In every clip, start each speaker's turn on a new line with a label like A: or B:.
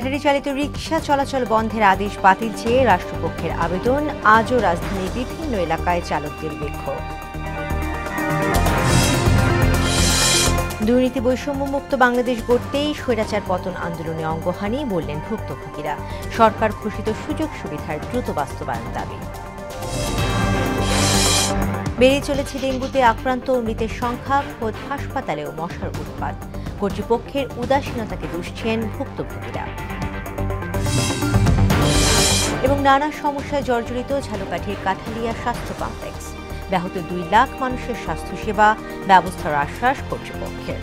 A: Battery চালিত রিকশা চলাচল বন্ধের আদেশ বাতিল চেয়ে রাষ্ট্রপক্ষের আবেদন, আজও রাজধানীর বিভিন্ন এলাকায় চালকদের বিক্ষোভ। দুর্নীতি বৈষম্যমুক্ত বাংলাদেশ গড়তেই স্বৈরাচার পতন আন্দোলনে অঙ্গহানি, বললেন ভুক্তভোগীরা। সরকার ঘোষিত সুযোগ সুবিধার দ্রুত বাস্তবায়ন দাবি। বেড়ে চলেছে ডেঙ্গুতে আক্রান্ত ও মৃতের সংখ্যা, খোদ হাসপাতালেও মশার উৎপাত। কর্তৃপক্ষের উদাসীনতাকে দুষছেন ভুক্তভোগীরা। এবং নানা সমস্যায় জর্জরিত ঝালকাঠির কাঠালিয়া স্বাস্থ্য কমপ্লেক্স, ব্যাহত 2 লাখ মানুষের স্বাস্থ্যসেবা, ব্যবস্থার আশ্বাস কর্তৃপক্ষের।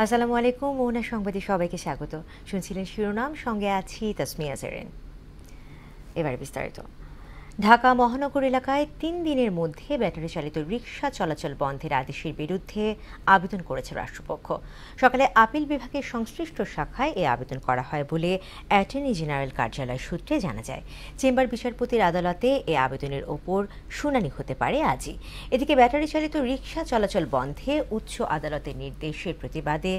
A: আসসালামু আলাইকুম, মোহনা সংবাদে সবাইকে স্বাগত। শুনছিলেন শিরোনাম, সঙ্গে আছি তাসমিয়া জেরিন। এবার বিস্তারিত। ঢাকা মহানগর এলাকায় 3 দিনের মধ্যে ব্যাটারি চালিত রিকশা চলাচল বন্ধের আদেশের বিরুদ্ধে আবেদন করেছে রাষ্ট্রপক্ষ। সকালে আপিল বিভাগের সংশ্লিষ্ট শাখায় এ আবেদন করা হয় বলে অ্যাটর্নি জেনারেল কার্যালয় সূত্রে জানা যায়। চেম্বার বিচারপতির আদালতে এ আবেদনের ওপর শুনানি হতে পারে আজই। এদিকে ব্যাটারি চালিত রিকশা চলাচল বন্ধে উচ্চ আদালতের নির্দেশের প্রতিবাদে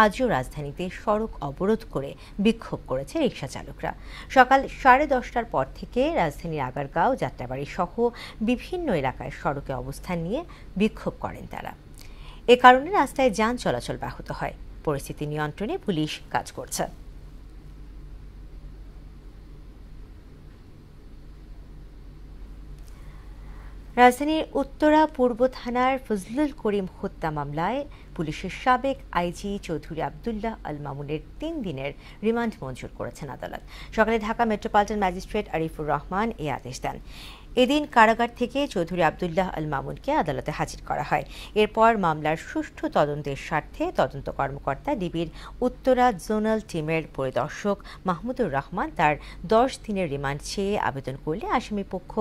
A: আজও রাজধানীতে সড়ক অবরোধ করে বিক্ষোভ করেছে রিকশা চালকরা। সকাল 10:30টার পর থেকে রাজধানীর আগারগাঁও, যাত্রাবাড়ি সহ বিভিন্ন এলাকায় সড়কে অবস্থান নিয়ে বিক্ষোভ করেন তারা। এ কারণে রাস্তায় যান চলাচল ব্যাহত হয়। পরিস্থিতি নিয়ন্ত্রণে পুলিশ কাজ করছে। রাজধানীর উত্তরা পূর্ব থানার ফজলুল করিম হত্যা মামলায় পুলিশের সাবেক আইজি চৌধুরী আবদুল্লাহ আল মামুনের 3 দিনের রিমান্ড মঞ্জুর করেছেন আদালত। সকালে ঢাকা মেট্রোপলিটন ম্যাজিস্ট্রেট আরিফুর রহমান এ আদেশ দেন। এদিন কারাগার থেকে চৌধুরী আবদুল্লাহ আল মামুনকে আদালতে হাজির করা হয়। এরপর মামলার সুষ্ঠু তদন্তের স্বার্থে তদন্ত কর্মকর্তা ডিবির উত্তরা জোনাল টিমের পরিদর্শক মাহমুদুর রহমান তার 10 দিনের রিমান্ড চেয়ে আবেদন করলে আসামি পক্ষ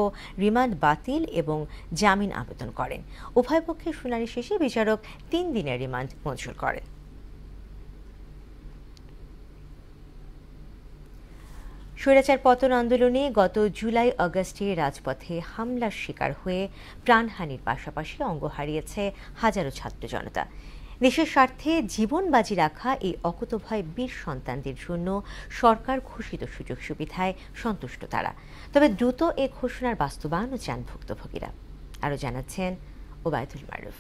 A: রিমান্ড বাতিল এবং জামিন আবেদন করেন। উভয় পক্ষের শুনানি শেষে বিচারক 3 দিনের রিমান্ড মঞ্জুর করেন। স্বৈরাচার পতন আন্দোলনে গত জুলাই আগস্টে রাজপথে হামলার শিকার হয়ে প্রাণহানির পাশাপাশি অঙ্গ হারিয়েছে হাজারো ছাত্র জনতা। দেশের স্বার্থে জীবন বাজি রাখা এই অকুতোভয় বীর সন্তানদের জন্য সরকার ঘোষিত সুযোগ সুবিধায় সন্তুষ্ট তারা। তবে দ্রুত এ ঘোষণার বাস্তবায়নও চান ভুক্তভোগীরা। আরও জানাচ্ছেন ওবায়দুল মারুফ।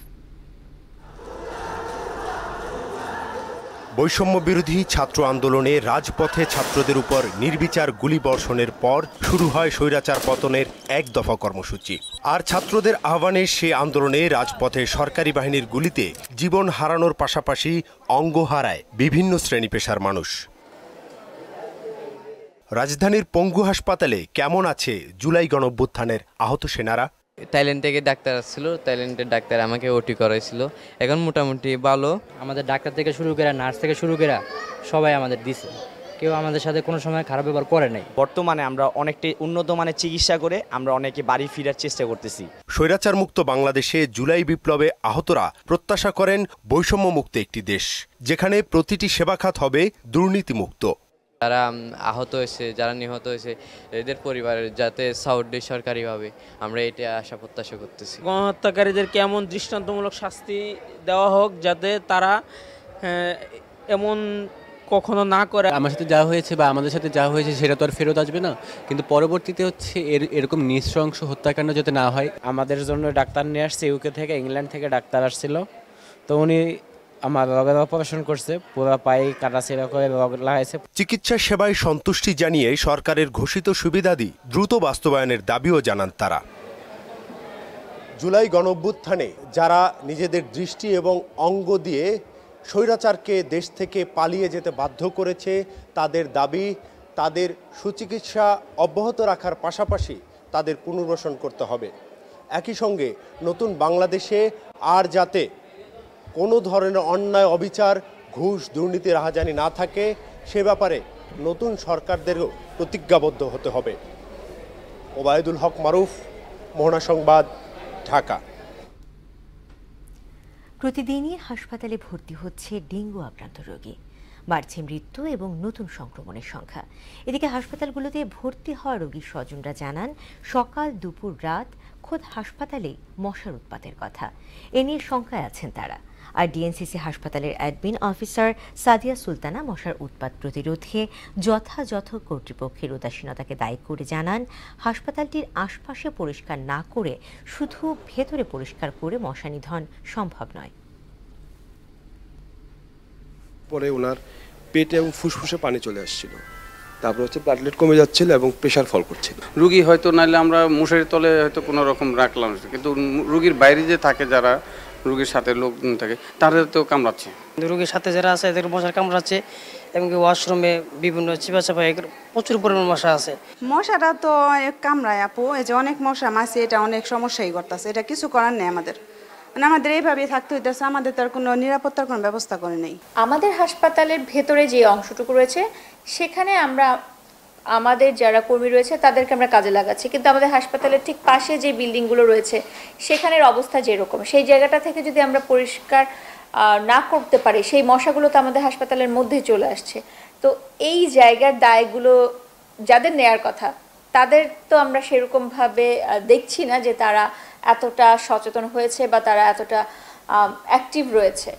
B: বৈষম্য বিরোধী ছাত্র আন্দোলনে রাজপথে ছাত্রদের উপর নির্বিচার গুলিবর্ষণের পর শুরু হয় স্বৈরাচার পতনের 1 দফা কর্মসূচি। আর ছাত্রদের আহ্বানে সে আন্দোলনে রাজপথে সরকারি বাহিনীর গুলিতে জীবন হারানোর পাশাপাশি অঙ্গ হারায় বিভিন্ন শ্রেণী পেশার মানুষ। রাজধানীর পঙ্গু হাসপাতালে কেমন আছে জুলাই গণঅভ্যুত্থানের আহত সেনারা?
C: থাইল্যান্ড থেকে ডাক্তার আসছিল, থাইল্যান্ডের ডাক্তার আমাকে ওটি করাইছিল। এখন মোটামুটি ভালো।
D: আমাদের ডাক্তার থেকে শুরু করে নার্স থেকে শুরু করে সবাই আমাদের দিছে, কেউ আমাদের সাথে কোনো সময় খারাপ ব্যবহার করে নাই।
E: বর্তমানে আমরা অনেকটাই উন্নত মানের চিকিৎসা করে আমরা অনেকে বাড়ি ফেরার চেষ্টা করতেছি।
B: স্বৈরাচার মুক্ত বাংলাদেশে জুলাই বিপ্লবে আহতরা প্রত্যাশা করেন বৈষম্য মুক্ত একটি দেশ, যেখানে প্রতিটি সেবা খাত হবে দুর্নীতিমুক্ত।
C: যারা আহত হয়েছে, যারা নিহত হয়েছে, এদের পরিবারের যাতে সাপোর্ট দেয় সরকারিভাবে, আমরা এটা আশা প্রত্যাশা করতেছি।
F: গণহত্যাকারীদেরকে এমন দৃষ্টান্তমূলক শাস্তি দেওয়া হোক যাতে তারা এমন কখনো না করে।
G: আমার সাথে যা হয়েছে বা আমাদের সাথে যা হয়েছে সেটা তো আর ফেরত আসবে না, কিন্তু পরবর্তীতে হচ্ছে এরকম নৃশংস হত্যাকাণ্ড যাতে না হয়।
H: আমাদের জন্য ডাক্তার নিয়ে আসছে ইউকে থেকে, ইংল্যান্ড থেকে ডাক্তার আসছিল, তো উনি আমার রগের অপারেশন করছে, পুরো পায়ে কাটাছিড়া করে রগ লাগাইছে।
B: চিকিৎসা সেবায় সন্তুষ্টি জানিয়ে সরকারের ঘোষিত সুবিধাদি দ্রুত বাস্তবায়নের দাবিও জানান তারা। জুলাই গণঅভ্যুত্থানে যারা নিজেদের দৃষ্টি এবং অঙ্গ দিয়ে স্বৈরাচারকে দেশ থেকে পালিয়ে যেতে বাধ্য করেছে, তাদের দাবি তাদের সুচিকিৎসা অব্যাহত রাখার পাশাপাশি তাদের পুনর্বাসন করতে হবে। একই সঙ্গে নতুন বাংলাদেশে আর যাতে কোনো ধরনের অন্যায়, অবিচার, ঘুষ, দুর্নীতি, রাহাজানি না থাকে, সে ব্যাপারে নতুন সরকারদেরও প্রতিজ্ঞাবদ্ধ হতে হবে। ওবায়দুল হক মারুফ, মোহনা সংবাদ, ঢাকা।
A: প্রতিদিনই হাসপাতালে ভর্তি হচ্ছে ডেঙ্গু আক্রান্ত রোগী। বাড়ছে মৃত্যু এবং নতুন সংক্রমণের সংখ্যা। এদিকে হাসপাতালগুলোতে ভর্তি হওয়া রোগীর স্বজনরা জানান, সকাল দুপুর রাত খোদ হাসপাতালেই মশার উৎপাতের কথা। এ নিয়ে শঙ্কায় আছেন তারা। আর ডিএনসিসি হাসপাতালের অ্যাডমিন অফিসার সাদিয়া সুলতানা মশার উৎপাত প্রতিরোধে যথাযথ কর্তৃপক্ষের উদাসীনতাকে দায়ী করে জানান, হাসপাতালটির আশপাশে পরিষ্কার না করে শুধু ভেতরে পরিষ্কার করে মশা নিধন সম্ভব নয়।
I: পরে ওনার পেটে এবং ফুসফুসে পানি চলে আসছিল, তারপর হচ্ছে প্লেটলেট কমে যাচ্ছিল এবং প্রেশার ফল করছিল।
J: রুগী হয়তো নাইলে আমরা মশারির তলে হয়তো কোনো রকম রাখলাম, কিন্তু রুগীর বাইরে যে থাকে, যারা রুগীর সাথে লোকজন থাকে, তাদের তো কামড়াচ্ছে।
K: রুগীর সাথে যারা আছে এদের মশার কামড়াচ্ছে, এমনকি ওয়াশরুমে বিভিন্ন চিপা চাপা প্রচুর পরিমাণ মশা আছে।
L: মশাটা তো কামড়ায় আপু, এই যে অনেক মশা মাছি, এটা অনেক সমস্যাই করতেছে। এটা কিছু করার নেই আমাদের, মানে আমাদের এইভাবেই থাকতে হইতেছে। আমাদের তার কোনো নিরাপত্তার কোনো ব্যবস্থা করে নেই।
M: আমাদের হাসপাতালের ভেতরে যে অংশটুকু রয়েছে সেখানে আমরা আমাদের যারা কর্মী রয়েছে তাদেরকে আমরা কাজে লাগাচ্ছি, কিন্তু আমাদের হাসপাতালের ঠিক পাশে যে বিল্ডিংগুলো রয়েছে সেখানের অবস্থা যেরকম, সেই জায়গাটা থেকে যদি আমরা পরিষ্কার না করতে পারি, সেই মশাগুলো তো আমাদের হাসপাতালের মধ্যে চলে আসছে। তো এই জায়গার দায়গুলো যাদের নেয়ার কথা তাদের তো আমরা সেরকমভাবে দেখছি না যে তারা এতটা সচেতন হয়েছে বা তারা এতটা অ্যাক্টিভ রয়েছে।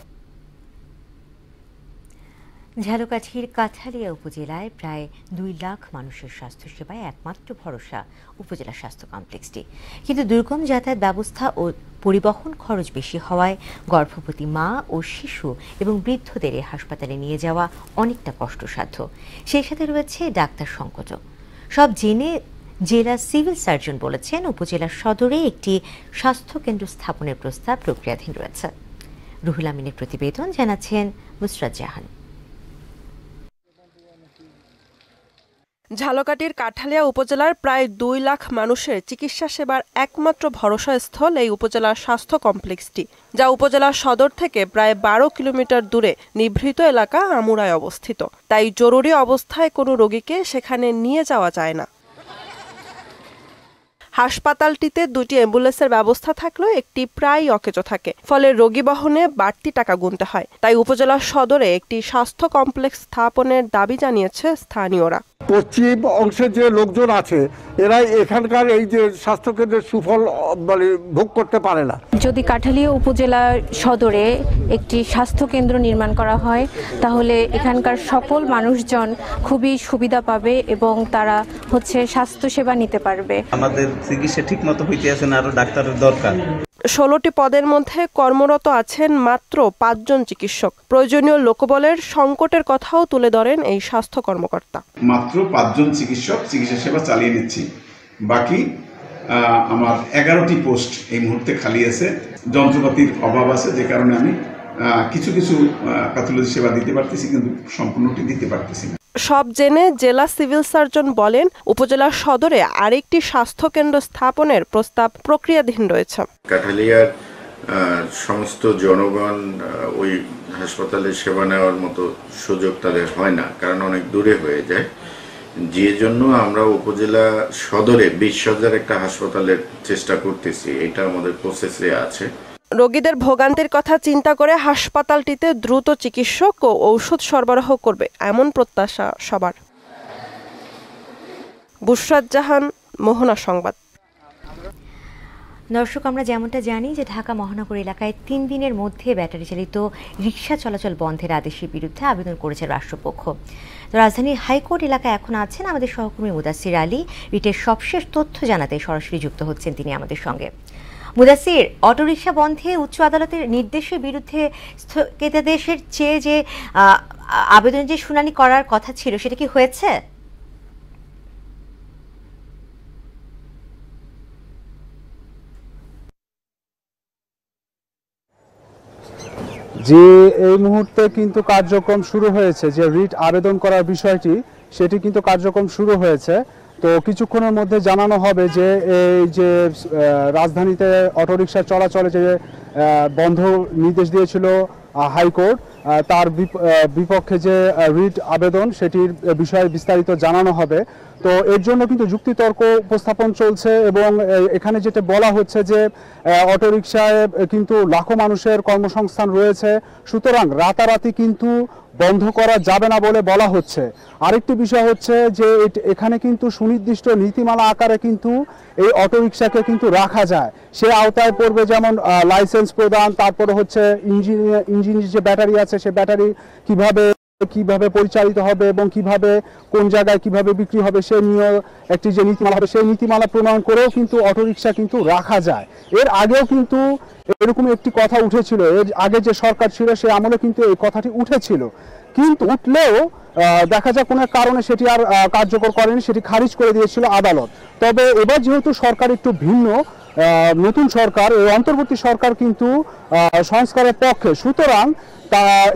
A: ঝালকাঠির কাঠালিয়া উপজেলায় প্রায় 2 লাখ মানুষের স্বাস্থ্যসেবায় একমাত্র ভরসা উপজেলা স্বাস্থ্য কমপ্লেক্সটি। কিন্তু দুর্গম যাতায়াত ব্যবস্থা ও পরিবহন খরচ বেশি হওয়ায় গর্ভবতী মা ও শিশু এবং বৃদ্ধদের হাসপাতালে নিয়ে যাওয়া অনেকটা কষ্টসাধ্য। সেই সাথে রয়েছে ডাক্তার সংকটও। সব জেনে জেলা সিভিল সার্জন বলেছেন, উপজেলার সদরে একটি স্বাস্থ্যকেন্দ্র স্থাপনের প্রস্তাব প্রক্রিয়াধীন রয়েছে। রুহুল আমিনের প্রতিবেদন, জানাচ্ছেন মুসরাত জাহান।
N: ঝালকাঠির কাঠালিয়া উপজেলার প্রায় 2 লাখ মানুষের চিকিৎসা সেবার একমাত্র ভরসাস্থল এই উপজেলার স্বাস্থ্য কমপ্লেক্সটি, যা উপজেলার সদর থেকে প্রায় 12 কিলোমিটার দূরে নিভৃত এলাকা আমুরায় অবস্থিত। তাই জরুরি অবস্থায় কোনো রোগীকে সেখানে নিয়ে যাওয়া যায় না। হাসপাতালটিতে 2টি অ্যাম্বুলেন্সের ব্যবস্থা থাকলেও একটি প্রায় অকেজো থাকে, ফলে রোগী বহনে বাড়তি টাকা গুনতে হয়। তাই উপজেলার সদরে একটি স্বাস্থ্য কমপ্লেক্স স্থাপনের দাবি জানিয়েছে স্থানীয়রা।
O: পশ্চিম অংশের যে লোকজন আছে এরা এখানকার এই যে স্বাস্থ্যকেন্দ্রের সুফল ভোগ করতে পারে না।
P: যদি কাঠালিয়া উপজেলা সদরে একটি স্বাস্থ্যকেন্দ্র নির্মাণ করা হয় তাহলে এখানকার সকল মানুষজন খুবই সুবিধা পাবে এবং তারা স্বাস্থ্যসেবা নিতে পারবে।
Q: আমাদের চিকিৎসা ঠিক মতো হইতে আছে না, আরো ডাক্তারের দরকার।
N: 16টি পদের মধ্যে কর্মরত আছেন মাত্র 5 জন চিকিৎসক। প্রয়োজনীয় লোকবলের সংকটের কথাও তুলে ধরেন এই স্বাস্থ্য কর্মকর্তা।
R: মাত্র 5 জন চিকিৎসক চিকিৎসা সেবা চালিয়ে নিচ্ছি, বাকি আমার 11টি পোস্ট এই মুহূর্তে খালি আছে। যন্ত্রপাতির অভাব আছে, যে কারণে আমি কিছু প্যাথোলজি সেবা দিতে পারতেছি, কিন্তু সম্পূর্ণটি দিতে পারতেছি না।
N: সব জেনে জেলা সিভিল সার্জন বলেন, উপজেলার সদরে আরেকটি স্বাস্থ্যকেন্দ্র স্থাপনের প্রস্তাব প্রক্রিয়াধীন রয়েছে।
S: কাঠালিয়ার সমস্ত জনগণ ওই হাসপাতালে সেবা নেওয়ার মতো সুযোগ তাদের হয় না, কারণ অনেক দূরে হয়ে যায়। যে জন্য আমরা উপজেলা সদরে 20,000 একটা হাসপাতালের চেষ্টা করতেছি, এটা আমাদের প্রসেসে আছে।
N: রোগীদের ভোগান্তির কথা চিন্তা করে হাসপাতালটিতে দ্রুত চিকিৎসক ও ঔষধ সরবরাহ করবে এমন প্রত্যাশা সবার। বুশরাত জাহান, মোহনা সংবাদ।
A: দর্শক, আমরা যেমনটা জানি যে ঢাকা মহানগর এলাকায় 3 দিনের মধ্যে ব্যাটারি চালিত রিকশা চলাচল বন্ধের আদেশের বিরুদ্ধে আবেদন করেছে রাষ্ট্রপক্ষ। তো রাজধানীর হাইকোর্ট এলাকায় এখন আছেন আমাদের সহকর্মী মুদাসির আলী। রিটের সবশেষ তথ্য জানাতে সরাসরি যুক্ত হচ্ছেন তিনি আমাদের সঙ্গে। মুদাসির, অটোরিকশা বন্ধে উচ্চ আদালতের নির্দেশের বিরুদ্ধে স্থগিতাদেশের চেয়ে যে আবেদনের যে শুনানি করার কথা ছিল সেটা কি হয়েছে?
T: যে এই মুহূর্তে কিন্তু কার্যক্রম শুরু হয়েছে, যে রিট আবেদন করার বিষয়টি সেটি কিন্তু কার্যক্রম শুরু হয়েছে। তো কিছুক্ষণের মধ্যে জানানো হবে যে এই যে রাজধানীতে অটোরিকশা চলাচলে যে বন্ধ নির্দেশ দিয়েছিল হাইকোর্ট, তার বিপক্ষে যে রিট আবেদন সেটির বিষয়ে বিস্তারিত জানানো হবে। তো এর জন্য কিন্তু যুক্তিতর্ক উপস্থাপন চলছে এবং এখানে যেটা বলা হচ্ছে যে অটোরিকশায় কিন্তু লাখো মানুষের কর্মসংস্থান রয়েছে, সুতরাং রাতারাতি কিন্তু বন্ধ করা যাবে না বলে বলা হচ্ছে। আরেকটি বিষয় হচ্ছে যে এখানে কিন্তু সুনির্দিষ্ট নীতিমালা আকারে কিন্তু এই অটোরিকশাকে কিন্তু রাখা যায়। সে আওতায় পড়বে যেমন লাইসেন্স প্রদান, তারপরে হচ্ছে ইঞ্জিনের যে ব্যাটারি আছে সে ব্যাটারি কিভাবে পরিচালিত হবে এবং কিভাবে কোন জায়গায় কিভাবে বিক্রি হবে সে নিয়ে একটি যে নীতিমালা হবে সেই নীতিমালা প্রণয়ন করেও কিন্তু অটোরিকশা কিন্তু রাখা যায়। এর আগেও কিন্তু এরকম একটি কথা উঠেছিল, এর আগে যে সরকার ছিল সে আমলে কিন্তু এই কথাটি উঠেছিল, কিন্তু উঠলেও দেখা যায় কোনো কারণে সেটি আর কার্যকর করেনি, সেটি খারিজ করে দিয়েছিল আদালত। তবে এবার যেহেতু সরকার একটু ভিন্ন, নতুন সরকার, এই অন্তর্বর্তী সরকার কিন্তু সংস্কারের পক্ষে, সুতরাং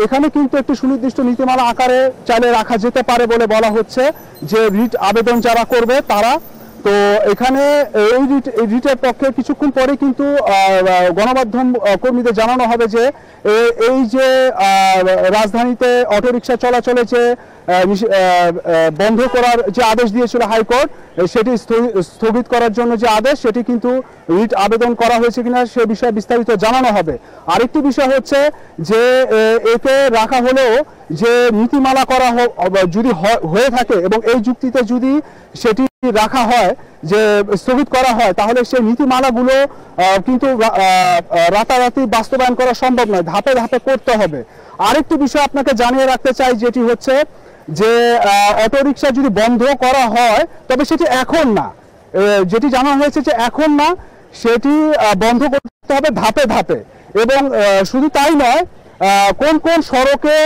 T: এখানে কিন্তু একটি সুনির্দিষ্ট নীতিমালা আকারে চাইলে রাখা যেতে পারে বলে বলা হচ্ছে যে রিট আবেদন যারা করবে তারা। তো এখানে এই রিটের পক্ষে কিছুক্ষণ পরে কিন্তু গণমাধ্যম কর্মীদের জানানো হবে যে এই যে রাজধানীতে অটোরিকশা চলাচলে যে বন্ধ করার যে আদেশ দিয়েছিল হাইকোর্ট, সেটি স্থগিত করার জন্য যে আদেশ, সেটি কিন্তু রিট আবেদন করা হয়েছে কিনা সে বিষয়ে বিস্তারিত জানানো হবে। আরেকটি বিষয় হচ্ছে যে এতে রাখা হলেও যে নীতিমালা করা যদি হয়ে থাকে এবং এই যুক্তিতে যদি সেটি রাখা হয় যে স্থগিত করা হয়, তাহলে সেই নীতিমালাগুলো কিন্তু রাতারাতি বাস্তবায়ন করা সম্ভব নয়, ধাপে ধাপে করতে হবে। আরেকটি বিষয় আপনাকে জানিয়ে রাখতে চাই, যেটি হচ্ছে যে অটোরিকশা যদি বন্ধ করা হয় তবে সেটি এখন না, যেটি জানানো হয়েছে যে এখন না, সেটি বন্ধ করতে হবে ধাপে ধাপে। এবং শুধু তাই নয়, কোন কোন সড়কে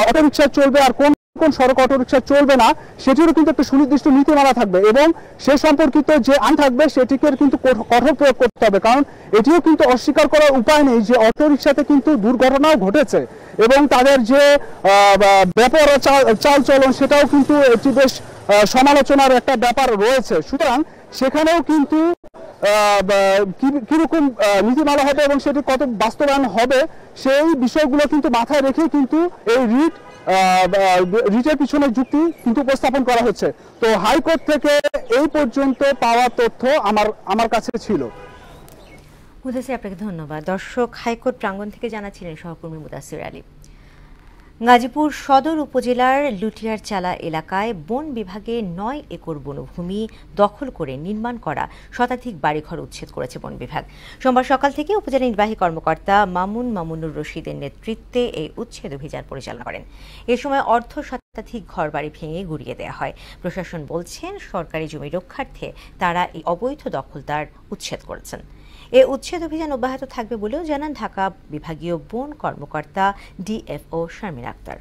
T: অটোরিকশা চলবে আর কোন কোন সড়ক অটোরিকশা চলবে না সেটিরও কিন্তু একটা সুনির্দিষ্ট নীতিমালা থাকবে এবং সে সম্পর্কিত যে আইন থাকবে সেটিকে কিন্তু কঠোর প্রয়োগ করতে হবে। কারণ এটিও কিন্তু অস্বীকার করার উপায় নেই যে অটোরিকশাতে কিন্তু দুর্ঘটনাও ঘটেছে এবং তাদের যে ব্যাপার চালচলন সেটাও কিন্তু একটি বেশ সমালোচনার একটা ব্যাপার রয়েছে। সুতরাং সেখানেও কিন্তু কিরকম নীতিমালা হবে এবং সেটি কত বাস্তবায়ন হবে সেই বিষয়গুলো কিন্তু মাথায় রেখে কিন্তু এই রিটের পিছনে যুক্তি কিন্তু উপস্থাপন করা হচ্ছে। তো হাইকোর্ট থেকে এই পর্যন্ত পাওয়া তথ্য আমার কাছে ছিল।
A: মুদাসির, আপনাকে ধন্যবাদ। দর্শক, হাইকোর্ট প্রাঙ্গণ থেকে জানাচ্ছিলেন সহকর্মী মুদাসির আলী। গাজীপুর সদর উপজেলার লুটিয়ারচালা এলাকায় বন বিভাগে 9 একর বনভূমি দখল করে নির্মাণ করা শতাধিক বাড়িঘর উচ্ছেদ করেছে বন বিভাগ। সোমবার সকাল থেকে উপজেলা নির্বাহী কর্মকর্তা মামুনুর রশিদের নেতৃত্বে এই উচ্ছেদ অভিযান পরিচালনা করেন। এ সময় শতাধিক ঘরবাড়ি ভেঙে গুড়িয়ে দেওয়া হয়। প্রশাসন বলছেন সরকারি জমি রক্ষার্থে তারা এই অবৈধ দখলদার উচ্ছেদ করেছেন। এ উচ্ছেদ অভিযান অব্যাহত থাকবে বলেও জানান ঢাকা বিভাগীয় বন কর্মকর্তা ডিএফও শারমিন আক্তার।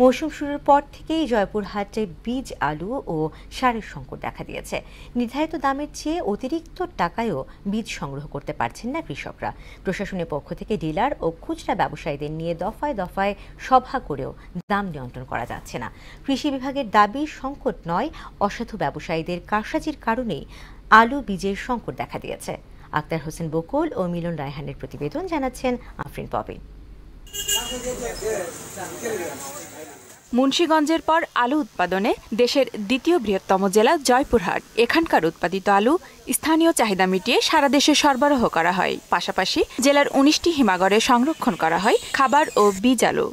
A: মৌসুম শুরুর পর থেকেই জয়পুরহাটে বীজ, আলু ও সারের সংকট দেখা দিয়েছে। নির্ধারিত দামের চেয়ে অতিরিক্ত টাকায়ও বীজ সংগ্রহ করতে পারছেন না কৃষকরা। প্রশাসনের পক্ষ থেকে ডিলার ও খুচরা ব্যবসায়ীদের নিয়ে দফায় দফায় সভা করেও দাম নিয়ন্ত্রণ করা যাচ্ছে না। কৃষি বিভাগের দাবি সংকট নয়, অসাধু ব্যবসায়ীদের কারসাজির কারণেই আলু বীজের সংকট দেখা দিয়েছে। আক্তার হোসেন বকুল ও মিলন রায়হানের প্রতিবেদন, জানাচ্ছেন আফরিন পপি।
U: মুন্সিগঞ্জের পর আলু উৎপাদনে দেশের দ্বিতীয় বৃহত্তম জেলা জয়পুরহাট। এখানকার উৎপাদিত আলু স্থানীয় চাহিদা মিটিয়ে সারা দেশে সরবরাহ করা হয়। পাশাপাশি জেলার 19টি হিমাগারে সংরক্ষণ করা হয় খাবার ও বীজ আলু।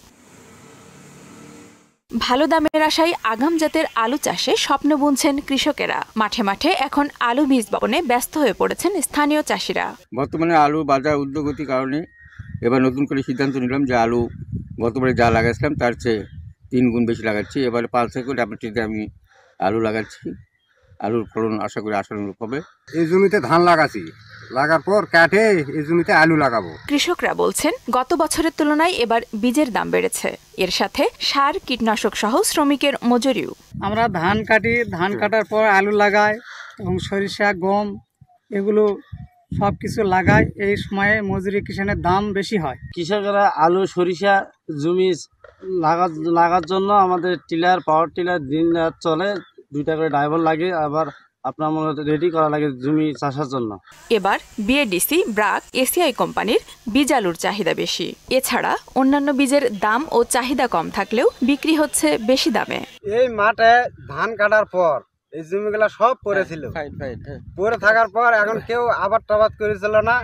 U: ভালো দামের আশায় আগাম জাতের আলু চাষে স্বপ্ন বুনছেন কৃষকেরা। মাঠে মাঠে এখন আলু বীজ বপনে ব্যস্ত হয়ে পড়েছেন স্থানীয় চাষিরা।
V: বর্তমানে আলু বাজার ঊর্ধ্বগতির কারণে এবার নতুন করে সিদ্ধান্ত নিলাম যে আলু গতবারে যা লাগাইছিলাম তার চেয়ে 3 গুণ বেশি লাগাচ্ছি। এবারে 5 একর আপনার আমি আলু লাগাচ্ছি। আলুর ফলন আশা করি আশানুরূপ হবে।
W: এই জমিতে ধান লাগাচ্ছি, লাগার পর কাটে এই জমিতে আলু লাগাবো।
U: কৃষকরা বলছেন গত বছরের তুলনায় এবার বীজের দাম বেড়েছে। এর সাথে সার, কীটনাশক সহ শ্রমিকের মজুরিও।
X: আমরা ধান কাটি, ধান কাটার পর আলু লাগাই এবং সরিষা, গম এগুলো সব কিছু লাগাই। এই সময়ে মজুরি কিষানের দাম বেশি হয়।
Y: কৃষকরা আলু, সরিষা জমি লাগার জন্য আমাদের টিলার, পাওয়ার টিলার দিন রাত চলে, 2টা করে ড্রাইভার লাগে। আবার আপনার মনে রেডি করা লাগে জমি চাষের জন্য।
U: এবার বিএডিসি, ব্রাক, এসিআই কোম্পানির বীজ আলুর চাহিদা বেশি। এছাড়া অন্যান্য বীজের দাম ও চাহিদা কম থাকলেও বিক্রি হচ্ছে বেশি দামে।
W: এই মাঠে ধান কাটার পর এই জমিগুলা সব পড়েছিল, পড়ে থাকার পর এখন কেউ আবাদ টাবাদ করেছিল না,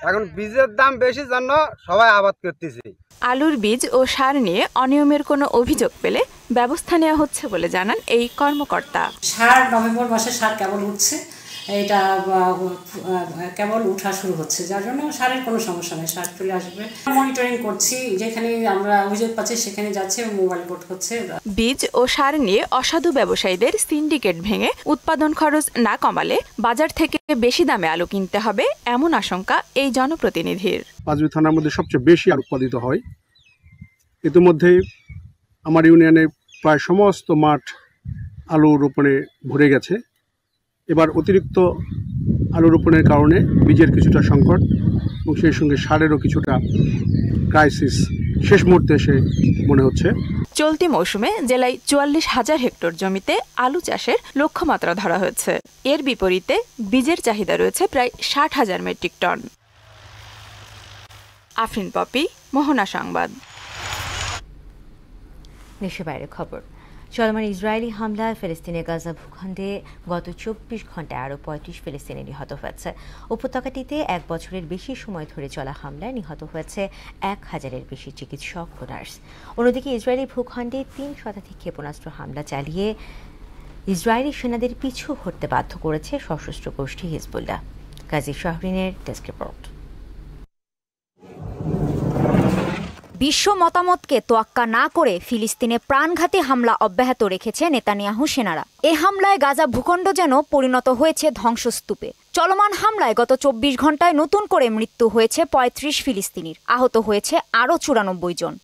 W: এখন বীজের দাম বেশি জন্য সবাই আবাদ করতেছে।
U: আলুর বীজ ও সার নিয়ে অনিয়মের কোনো অভিযোগ পেলে ব্যবস্থা নেওয়া হচ্ছে বলে জানান এই কর্মকর্তা।
C: সার নভেম্বর মাসে সার কেবল উঠছে, এটা কেবল উঠা শুরু হচ্ছে, যার জন্য সারের কোনো সমস্যা নেই, সার চলে আসবে। মনিটরিং করছি, যেখানে আমরা অভিযোগ পাচ্ছি সেখানে যাচ্ছে, মোবাইল কোর্ট হচ্ছে।
U: বীজ ও সার নিয়ে অসাধু ব্যবসায়ীদের সিন্ডিকেট ভেঙে উৎপাদন খরচ না কমালে বাজার থেকে বেশি দামে আলু কিনতে হবে, এমন আশঙ্কা এই জনপ্রতিনিধির।
D: পাঁচবি থানার মধ্যে সবচেয়ে বেশি আলু উৎপাদিত হয়। ইতিমধ্যে আমার ইউনিয়নে প্রায় সমস্ত মাঠ আলু রোপণে ভরে গেছে। এবার অতিরিক্ত আলু রোপণের কারণে বীজের কিছুটা সংকট এবং সেই সঙ্গে সারেরও কিছুটা ক্রাইসিস শেষ মুহূর্তে এসে মনে হচ্ছে।
U: চলতি মৌসুমে জেলায় 44,000 হেক্টর জমিতে আলু চাষের লক্ষ্যমাত্রা ধরা হয়েছে। এর বিপরীতে বীজের চাহিদা রয়েছে প্রায় 60,000 মেট্রিক টন। আফরিন পপি, মোহনা সংবাদ।
A: দেশের বাইরে খবর। চলমান ইসরায়েলি হামলায় ফিলিস্তিনের গাজা ভূখণ্ডে গত 24 ঘন্টায় আরও 35 ফিলিস্তিনি নিহত হয়েছে। উপত্যকাটিতে 1 বছরের বেশি সময় ধরে চলা হামলায় নিহত হয়েছে 1000-এর বেশি চিকিৎসক ও নার্স। অন্যদিকে ইসরায়েলি ভূখণ্ডে 3 শতাধিক ক্ষেপণাস্ত্র হামলা চালিয়ে ইসরায়েলি সেনাদের পিছু হটতে বাধ্য করেছে সশস্ত্র গোষ্ঠী হিজবুল্লাহ। কাজী শাহরিনের ডেস্ক রিপোর্ট।
E: বিশ্ব মতামতকে তোয়াক্কা না করে ফিলিস্তিনে প্রাণঘাতী হামলা অব্যাহত রেখেছে নেতানিয়াহু সেনারা। এ হামলায় গাজা ভূখণ্ড যেন পরিণত হয়েছে ধ্বংসস্তূপে। চলমান হামলায় গত 24 ঘন্টায় নতুন করে মৃত্যু হয়েছে 35 ফিলিস্তিনির, আহত হয়েছে আরও 94 জন।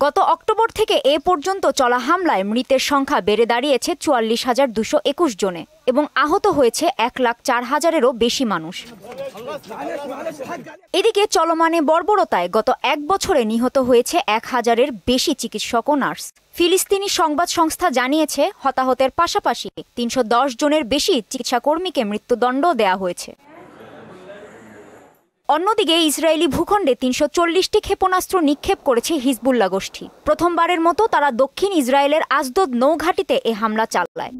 E: গত অক্টোবর থেকে এ পর্যন্ত চলা হামলায় মৃতের সংখ্যা বেড়ে দাঁড়িয়েছে 44,221 জনে এবং আহত হয়েছে 1,04,000-এরও বেশি মানুষ। এদিকে চলমানে বর্বরতায় গত 1 বছরে নিহত হয়েছে 1,000-এর বেশি চিকিৎসক ও নার্স। ফিলিস্তিনি সংবাদ সংস্থা জানিয়েছে হতাহতের পাশাপাশি 310 জনের বেশি চিকিৎসাকর্মীকে মৃত্যুদণ্ড দেয়া হয়েছে। অন্যদিকে ইসরায়েলি ভূখণ্ডে 340টি ক্ষেপণাস্ত্র নিক্ষেপ করেছে হিজবুল্লাহ গোষ্ঠী। প্রথমবারের মতো তারা দক্ষিণ ইসরায়েলের আজদোদ নৌঘাঁটিতে এ হামলা চালায়।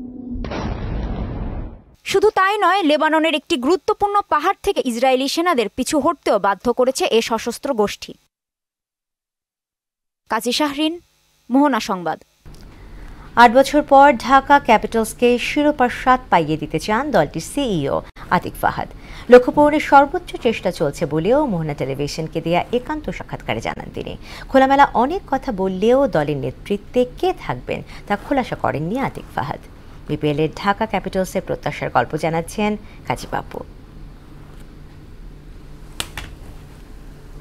E: শুধু তাই নয়, লেবাননের একটি গুরুত্বপূর্ণ পাহাড় থেকে ইসরায়েলি সেনাদের পিছু হটতেও বাধ্য করেছে এ সশস্ত্র গোষ্ঠী। কাজী শাহরিন, মোহনা সংবাদ।
A: 8 বছর পর ঢাকা ক্যাপিটালসকে শিরোপার স্বাদ পাইয়ে দিতে চান দলটির সিইও আতিক ফাহাদ। লক্ষ্য পূরণের সর্বোচ্চ চেষ্টা চলছে বলেও মোহনা টেলিভিশনকে দেয়া একান্ত সাক্ষাৎকারে জানান তিনি। খোলামেলা অনেক কথা বললেও দলের নেতৃত্বে কে থাকবেন তা খোলাসা করেননি আতিক ফাহাদ। বিপিএলের ঢাকা ক্যাপিটালসের প্রত্যাশার গল্প জানাচ্ছেন কাজী বাপু।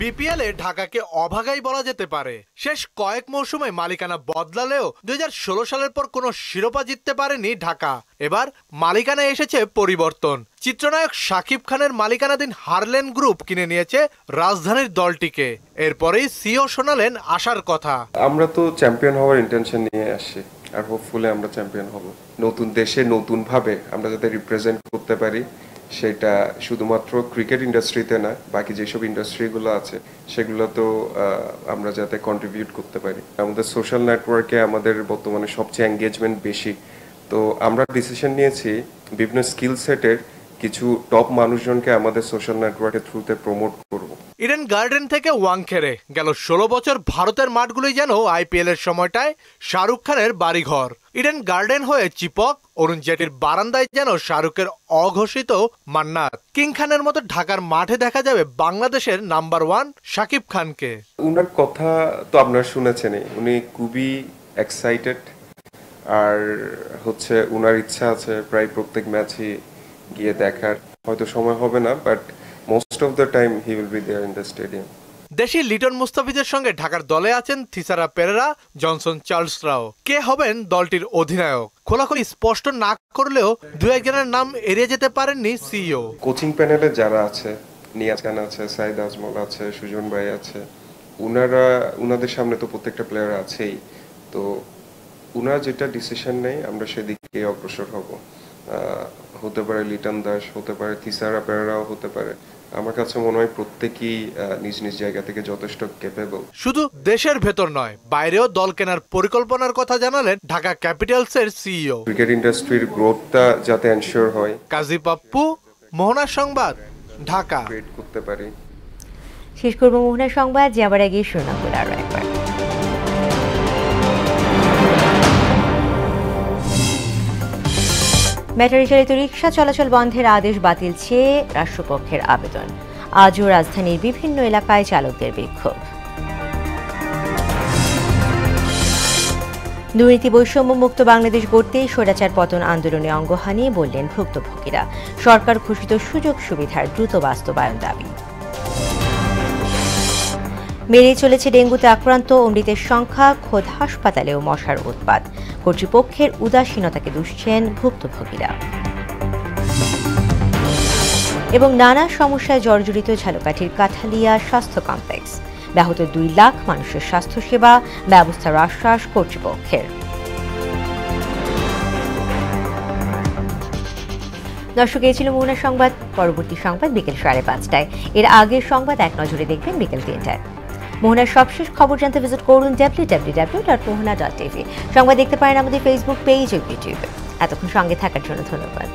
F: বিপিএলে ঢাকাকে অভাগাই বলা যেতে পারে। শেষ কয়েক মৌসুমে মালিকানা বদলালেও 2016 সালের পর কোনো শিরোপা জিততে পারেনি ঢাকা। এবার মালিকানায় এসেছে পরিবর্তন। চিত্রনায়ক শাকিব খানের মালিকানাধীন হারলেন গ্রুপ কিনে নিয়েছে রাজধানীর দলটিকে। এরপরেই সিও শোনালেন আশার কথা।
I: আমরা তো চ্যাম্পিয়ন হওয়ার ইন্টেনশন নিয়ে আসছি, আর হোপফুলি আমরা চ্যাম্পিয়ন হব। নতুন দেশে নতুন ভাবে আমরা যাতে রিপ্রেজেন্ট করতে পারি, সেটা শুধুমাত্র ক্রিকেট ইন্ডাস্ট্রিতে না, বাকি যেসব ইন্ডাস্ট্রিগুলো আছে সেগুলো তো আমরা যাতে কন্ট্রিবিউট করতে পারি। আমাদের সোশ্যাল নেটওয়ার্কে আমাদের বর্তমানে সবচেয়ে এঙ্গেজমেন্ট বেশি, তো আমরা ডিসিশন নিয়েছি বিভিন্ন স্কিল সেটের কিছু টপ মানুষজনকে আমাদের সোশ্যাল নেটওয়ার্কের থ্রুতে প্রমোট করব।
F: ইডেন গার্ডেন থেকে ওয়াংখেড়ে গেল 16 বছর ভারতের মাঠগুলোই যেন আইপিএল এর সময়টায় শাহরুখ খানের বাড়িঘর। ইডেন গার্ডেন হয়ে চিপক, অরুণ জেটলির বারান্দায় যেন শাহরুখের অঘোষিত মান্নাত। কিং খানের মতো ঢাকার মাঠে দেখা যাবে বাংলাদেশের নাম্বার 1 শাকিব খানকে।
I: উনার কথা তো আপনারা শুনেছেনই, উনি খুবই এক্সাইটেড, আর হচ্ছে উনার ইচ্ছা আছে প্রায় প্রত্যেক ম্যাচই গিয়ে দেখার। হয়তো সময় হবে না, but most of the time he will be there in the stadium.
F: দেশি লিটন মুস্তাফিজের সঙ্গে ঢাকার দলে আছেন থিসারা পেরেরা, জনসন চার্লসরাও। কে হবেন দলটির অধিনায়ক খোলাখুলি স্পষ্ট না করলেও 2-1 জনের নাম এড়িয়ে যেতে পারেননি সিইও।
I: কোচিং প্যানেলে যারা আছে, নিয়াজ খান আছে, সাইদ আজমল আছে, সুজন ভাই আছে, উনাদের সামনে তো প্রত্যেকটা প্লেয়ার আছেই। তো উনার যেটা ডিসিশন নেই আমরা সেদিকে অগ্রসর হব। হতে পারে লিটন দাস, হতে পারে তিসারা পেরেরাও হতে পারে। আমার কাছে মনে হয় প্রত্যেকেই নিজ নিজ জায়গা থেকে যথেষ্ট ক্যাপেবল।
F: শুধু দেশের ভেতর নয়, বাইরেও দল কেনার পরিকল্পনার কথা জানালেন ঢাকা ক্যাপিটালসের সিইও।
I: ক্রিকেট ইন্ডাস্ট্রির গ্রোথটা যাতে এনশিওর হয়।
F: কাজী পাপ্পু, মোহনা সংবাদ, ঢাকা।
I: করতে পারি।
A: শেষ করব মোহনা সংবাদ, যাবার আগে শিরোনামগুলো আরো একবার। ব্যাটারি চালিত রিকশা চলাচল বন্ধের আদেশ বাতিল চেয়ে রাষ্ট্রপক্ষের আবেদন। আজও রাজধানীর বিভিন্ন এলাকায় চালকদের বিক্ষোভ। দুর্নীতি বৈষম্য মুক্ত বাংলাদেশ গড়তে স্বৈরাচার পতন আন্দোলনে অঙ্গহানি, বললেন ভুক্তভোগীরা। সরকার ঘোষিত সুযোগ সুবিধার দ্রুত বাস্তবায়ন দাবি। বেড়ে চলেছে ডেঙ্গুতে আক্রান্ত ও মৃতের সংখ্যা, খোদ হাসপাতালেও মশার উৎপাত। কর্তৃপক্ষের উদাসীনতাকে দুষছেন ভুক্তভোগীরা। এবং নানা সমস্যায় জর্জরিত ঝালকাঠির কাঠালিয়া স্বাস্থ্য কমপ্লেক্স। ব্যাহত 2 লাখ মানুষের স্বাস্থ্যসেবা, ব্যবস্থার আশ্বাস কর্তৃপক্ষের। দর্শক, এই ছিল মোহনা সংবাদ। পরবর্তী সংবাদ বিকেল 5:30টায়। এর আগের সংবাদ এক নজরে দেখবেন বিকেল 3টায়। মোহনার সবশেষ খবর জানতে ভিজিট করুন www.mohana.tv। সংবাদ দেখতে পারেন আমাদের ফেসবুক পেজ ও ইউটিউবে। এতক্ষণ সঙ্গে থাকার জন্য ধন্যবাদ।